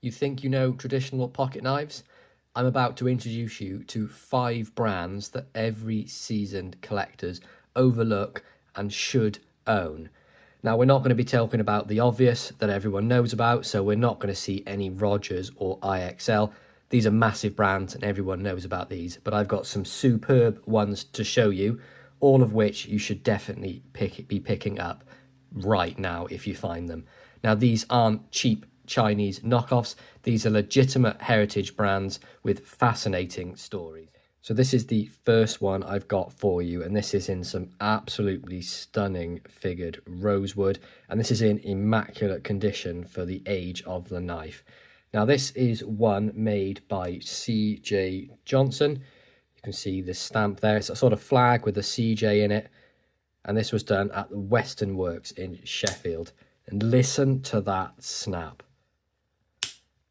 You think you know traditional pocket knives? I'm about to introduce you to 5 brands that every seasoned collectors overlook and should own. Now, we're not going to be talking about the obvious that everyone knows about, so we're not going to see any Rogers or IXL. These are massive brands and everyone knows about these, but I've got some superb ones to show you, all of which you should definitely be picking up right now if you find them. Now, these aren't cheap Chinese knockoffs. These are legitimate heritage brands with fascinating stories. So this is the first one I've got for you, and this is in some absolutely stunning figured rosewood, and this is in immaculate condition for the age of the knife. Now, this is one made by C.J. Johnson. You can see the stamp there. It's a sort of flag with a CJ in it, and this was done at the Western Works in Sheffield. And listen to that snap.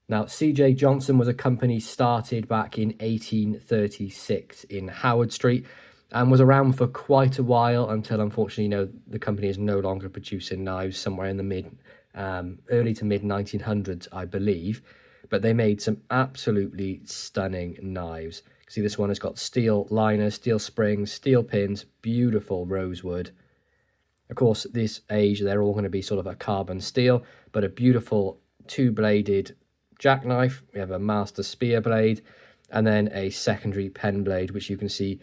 Now, C.J. Johnson was a company started back in 1836 in Howard Street and was around for quite a while until, unfortunately, the company is no longer producing knives, somewhere in the early to mid 1900s, I believe. But they made some absolutely stunning knives. See, this one has got steel liners, steel springs, steel pins, beautiful rosewood. Of course, this age, they're all going to be sort of a carbon steel, but a beautiful 2-bladed jackknife. We have a master spear blade and then a secondary pen blade, which you can see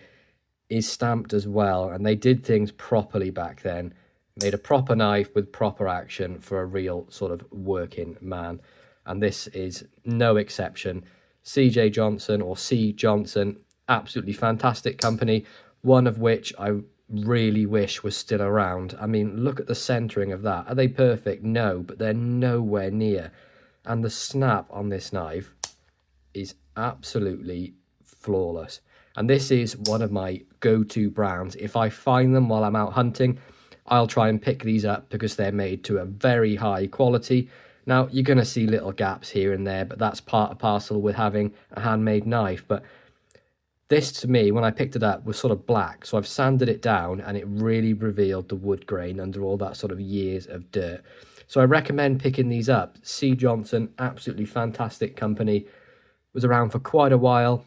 is stamped as well. And they did things properly back then, made a proper knife with proper action for a real sort of working man. And this is no exception. C.J. Johnson, or C. Johnson, absolutely fantastic company, one of which I really wish was still around. I mean, look at the centering of that. Are they perfect? No, but they're nowhere near. And the snap on this knife is absolutely flawless. And this is one of my go-to brands. If I find them while I'm out hunting, I'll try and pick these up because they're made to a very high quality. Now, you're going to see little gaps here and there, but that's part and parcel with having a handmade knife. But this, to me, when I picked it up, was sort of black. So I've sanded it down and it really revealed the wood grain under all that sort of years of dirt. So I recommend picking these up. C. Johnson, absolutely fantastic company. Was around for quite a while.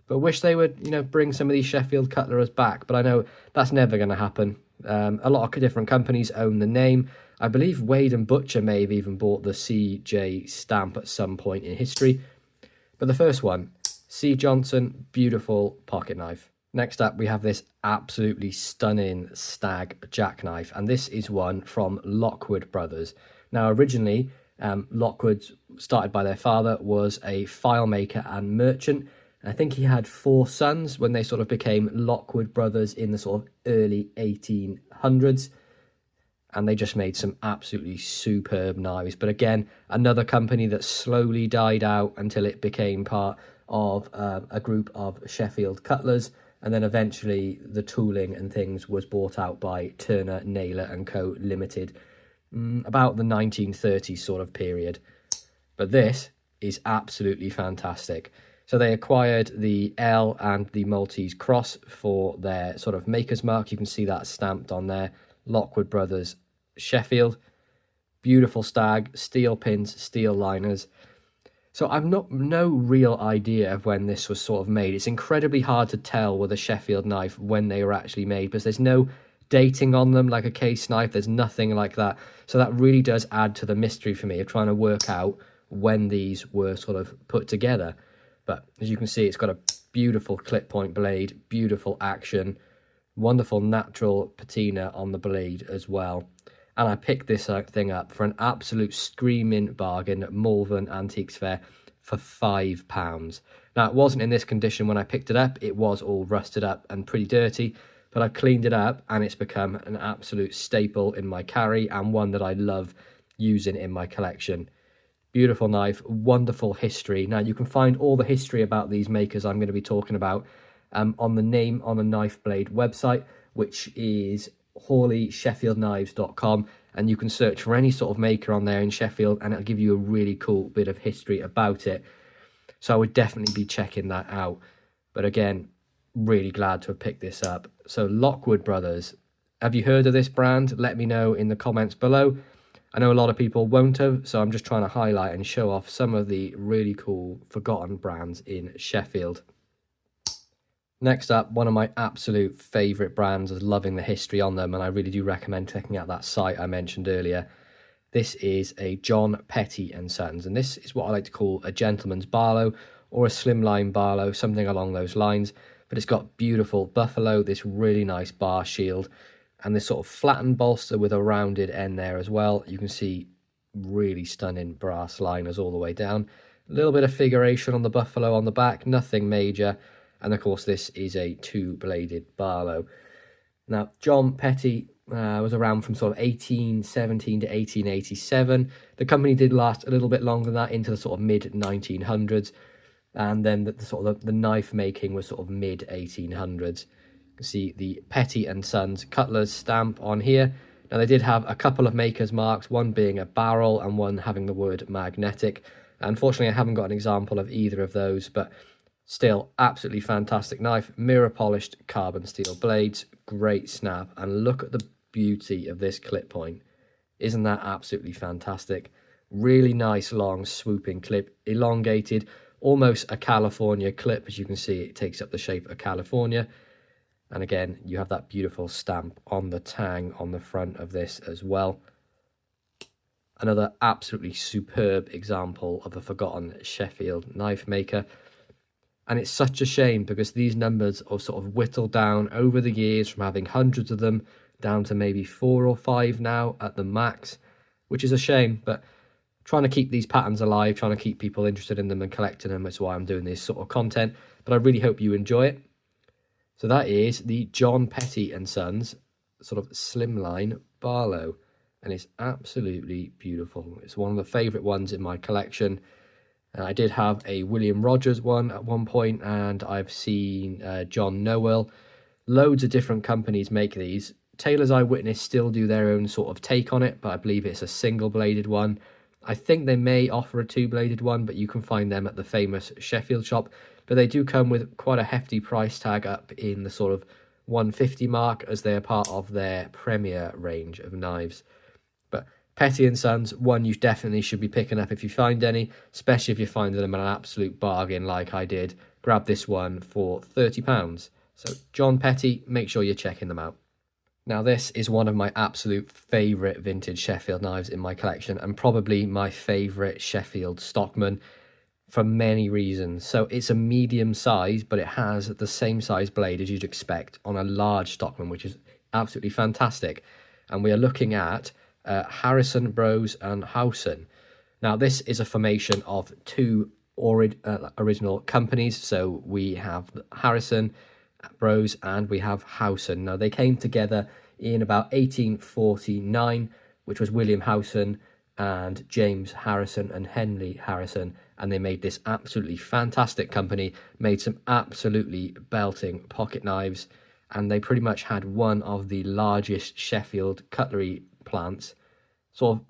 But wish they would, bring some of these Sheffield cutleries back. But I know that's never going to happen. A lot of different companies own the name. I believe Wade and Butcher may have even bought the CJ stamp at some point in history. But the first one, C. Johnson, beautiful pocket knife. Next up, we have this absolutely stunning stag jackknife, and this is one from Lockwood Brothers. Now, originally, Lockwood, started by their father, was a file maker and merchant. I think he had 4 sons when they sort of became Lockwood Brothers in the sort of early 1800s. And they just made some absolutely superb knives. But again, another company that slowly died out until it became part of a group of Sheffield cutlers. And then eventually the tooling and things was bought out by Turner, Naylor and Co. Limited, about the 1930s sort of period. But this is absolutely fantastic. So they acquired the L and the Maltese cross for their sort of maker's mark. You can see that stamped on there. Lockwood Brothers, Sheffield. Beautiful stag, steel pins, steel liners. So I've no real idea of when this was sort of made. It's incredibly hard to tell with a Sheffield knife when they were actually made, because there's no dating on them like a case knife. There's nothing like that. So that really does add to the mystery for me of trying to work out when these were sort of put together. But as you can see, it's got a beautiful clip point blade, beautiful action, wonderful natural patina on the blade as well. And I picked this thing up for an absolute screaming bargain at Malvern Antiques Fair for £5. Now, it wasn't in this condition when I picked it up. It was all rusted up and pretty dirty, but I cleaned it up and it's become an absolute staple in my carry and one that I love using in my collection. Beautiful knife, wonderful history. Now, you can find all the history about these makers I'm going to be talking about on the Name on a Knife Blade website, which is HawleySheffieldKnives.com, and you can search for any sort of maker on there in Sheffield and it'll give you a really cool bit of history about it. So I would definitely be checking that out. But again, really glad to have picked this up. So Lockwood Brothers, have you heard of this brand? Let me know in the comments below. I know a lot of people won't have, so I'm just trying to highlight and show off some of the really cool forgotten brands in Sheffield. Next up, one of my absolute favourite brands, is loving the history on them, and I really do recommend checking out that site I mentioned earlier. This is a John Petty and Sons, and this is what I like to call a gentleman's Barlow or a slimline Barlow, something along those lines. But it's got beautiful buffalo, this really nice bar shield, and this sort of flattened bolster with a rounded end there as well. You can see really stunning brass liners all the way down. A little bit of figuration on the buffalo on the back, nothing major. And of course, this is a two-bladed Barlow. Now, John Petty was around from sort of 1817 to 1887. The company did last a little bit longer than that, into the sort of mid-1900s. And then the knife making was sort of mid-1800s. You can see the Petty and Sons Cutler's stamp on here. Now, they did have a couple of maker's marks, one being a barrel and one having the word magnetic. Unfortunately, I haven't got an example of either of those, but still, absolutely fantastic knife. Mirror polished carbon steel blades, great snap, and look at the beauty of this clip point. Isn't that absolutely fantastic? Really nice, long, swooping clip, elongated, almost a California clip. As you can see, it takes up the shape of California. And again, you have that beautiful stamp on the tang on the front of this as well. Another absolutely superb example of a forgotten Sheffield knife maker. And it's such a shame because these numbers are sort of whittled down over the years from having hundreds of them down to maybe 4 or 5 now at the max, which is a shame. But trying to keep these patterns alive, trying to keep people interested in them and collecting them, is why I'm doing this sort of content. But I really hope you enjoy it. So that is the John Petty and Sons sort of slimline Barlow, and it's absolutely beautiful. It's one of the favourite ones in my collection. I did have a William Rogers one at one point, and I've seen John Noel. Loads of different companies make these. Taylor's Eyewitness still do their own sort of take on it, but I believe it's a single-bladed one. I think they may offer a two-bladed one, but you can find them at the famous Sheffield shop. But they do come with quite a hefty price tag, up in the sort of 150 mark, as they are part of their premier range of knives. But Petty and Sons, one you definitely should be picking up if you find any, especially if you're finding them at an absolute bargain like I did. Grab this one for £30. So John Petty, make sure you're checking them out. Now, this is one of my absolute favourite vintage Sheffield knives in my collection, and probably my favourite Sheffield Stockman for many reasons. So it's a medium size, but it has the same size blade as you'd expect on a large Stockman, which is absolutely fantastic. And we are looking at Harrison Bros and Howson. Now, this is a formation of two original companies. So we have Harrison Bros and we have Howson. Now, they came together in about 1849, which was William Howson and James Harrison and Henry Harrison, and they made this absolutely fantastic company, made some absolutely belting pocket knives, and they pretty much had one of the largest Sheffield cutlery plants, sort of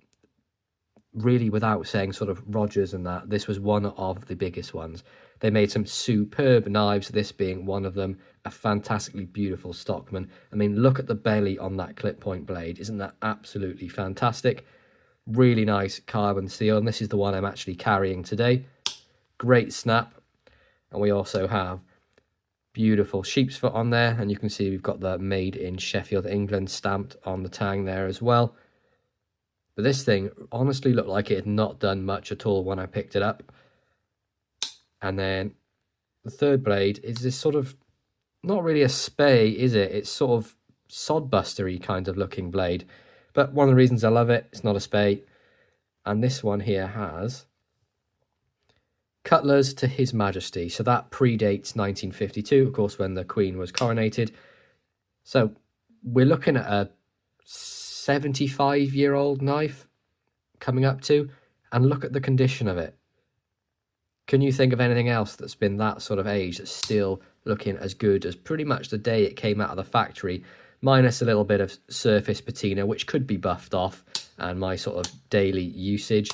really, without saying sort of Rogers and that, this was one of the biggest ones. They made some superb knives, this being one of them, a fantastically beautiful Stockman. I mean, look at the belly on that clip point blade. Isn't that absolutely fantastic? Really nice carbon steel, and this is the one I'm actually carrying today. Great snap. And we also have beautiful sheep's foot on there, and you can see we've got the made in Sheffield, England stamped on the tang there as well. But this thing honestly looked like it had not done much at all when I picked it up. And then the third blade is this sort of, not really a spay, is it? It's sort of sodbustery kind of looking blade. But one of the reasons I love it, it's not a spay. And this one here has Cutlers to His Majesty. So that predates 1952, of course, when the Queen was coronated. So we're looking at a 75-year-old knife coming up to, and look at the condition of it. Can you think of anything else that's been that sort of age that's still looking as good as pretty much the day it came out of the factory, minus a little bit of surface patina, which could be buffed off, and my sort of daily usage.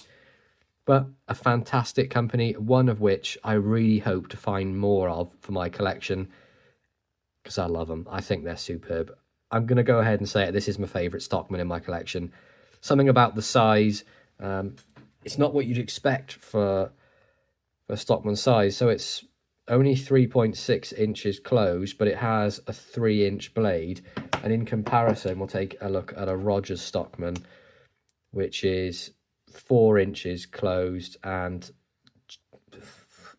But a fantastic company, one of which I really hope to find more of for my collection, because I love them. I think they're superb. I'm going to go ahead and say it, this is my favourite Stockman in my collection. Something about the size, it's not what you'd expect for Stockman size. So it's only 3.6 inches closed, but it has a 3-inch blade. And in comparison, we'll take a look at a Rogers Stockman, which is 4 inches closed and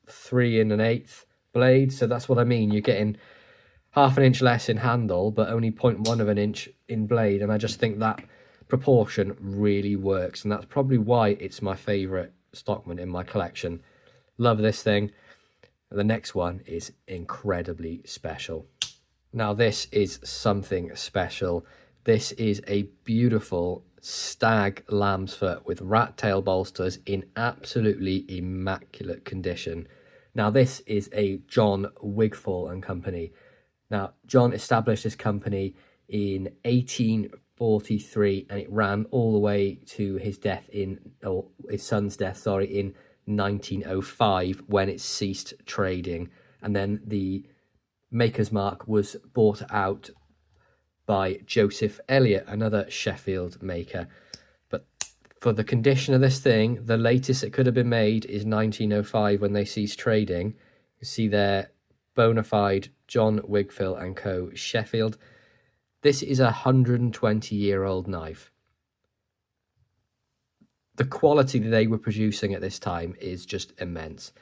3 1/8 blade. So that's what I mean. You're getting half an inch less in handle, but only 0.1 of an inch in blade. And I just think that proportion really works. And that's probably why it's my favourite Stockman in my collection. Love this thing. The next one is incredibly special. Now this is something special. This is a beautiful stag lamb's foot with rat tail bolsters in absolutely immaculate condition. Now this is a John Wigfall and Company. Now John established this company in 1843 and it ran all the way to his death or his son's death, sorry, in 1905 when it ceased trading, and then the maker's mark was bought out by Joseph Elliott, another Sheffield maker. But for the condition of this thing, the latest it could have been made is 1905 when they ceased trading. You see there, bona fide John Wigfall and Co. Sheffield. This is a 120-year-old knife. The quality that they were producing at this time is just immense.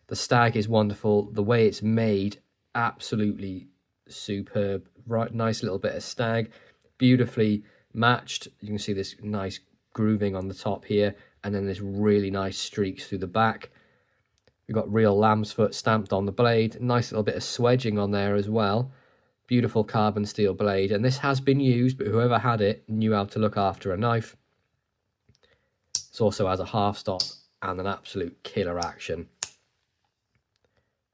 The stag is wonderful. The way it's made, absolutely superb. Right, nice little bit of stag, beautifully matched. You can see this nice grooving on the top here, and then this really nice streaks through the back. We've got real lamb's foot stamped on the blade. Nice little bit of swedging on there as well. Beautiful carbon steel blade, and this has been used, but whoever had it knew how to look after a knife. It also has a half stop and an absolute killer action.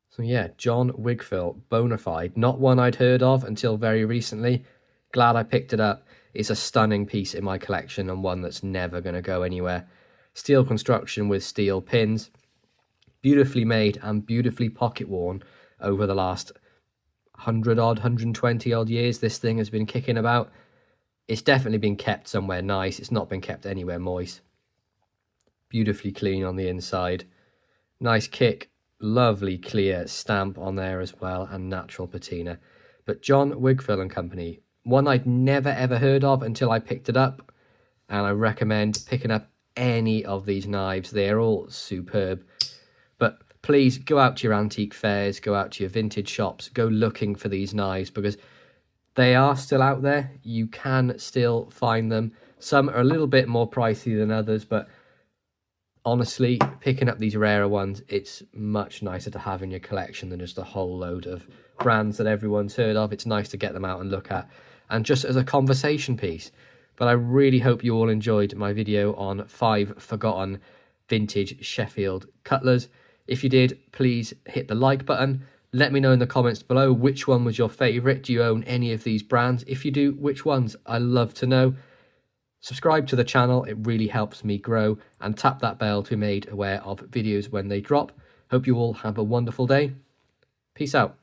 So yeah, John Wigfall, bona fide. Not one I'd heard of until very recently. Glad I picked it up. It's a stunning piece in my collection and one that's never going to go anywhere. Steel construction with steel pins. Beautifully made and beautifully pocket worn over the last 100-odd, 120-odd years. This thing has been kicking about. It's definitely been kept somewhere nice. It's not been kept anywhere moist. Beautifully clean on the inside. Nice kick. Lovely clear stamp on there as well, and natural patina. But John Wigfall and Company, one I'd never ever heard of until I picked it up, and I recommend picking up any of these knives. They're all superb. But please go out to your antique fairs, go out to your vintage shops, go looking for these knives, because they are still out there. You can still find them. Some are a little bit more pricey than others, but honestly, picking up these rarer ones, it's much nicer to have in your collection than just a whole load of brands that everyone's heard of. It's nice to get them out and look at, and just as a conversation piece. But I really hope you all enjoyed my video on 5 forgotten vintage Sheffield cutlers. If you did, please hit the like button. Let me know in the comments below which one was your favourite. Do you own any of these brands? If you do, which ones? I love to know. Subscribe to the channel, it really helps me grow, and tap that bell to be made aware of videos when they drop. Hope you all have a wonderful day. Peace out.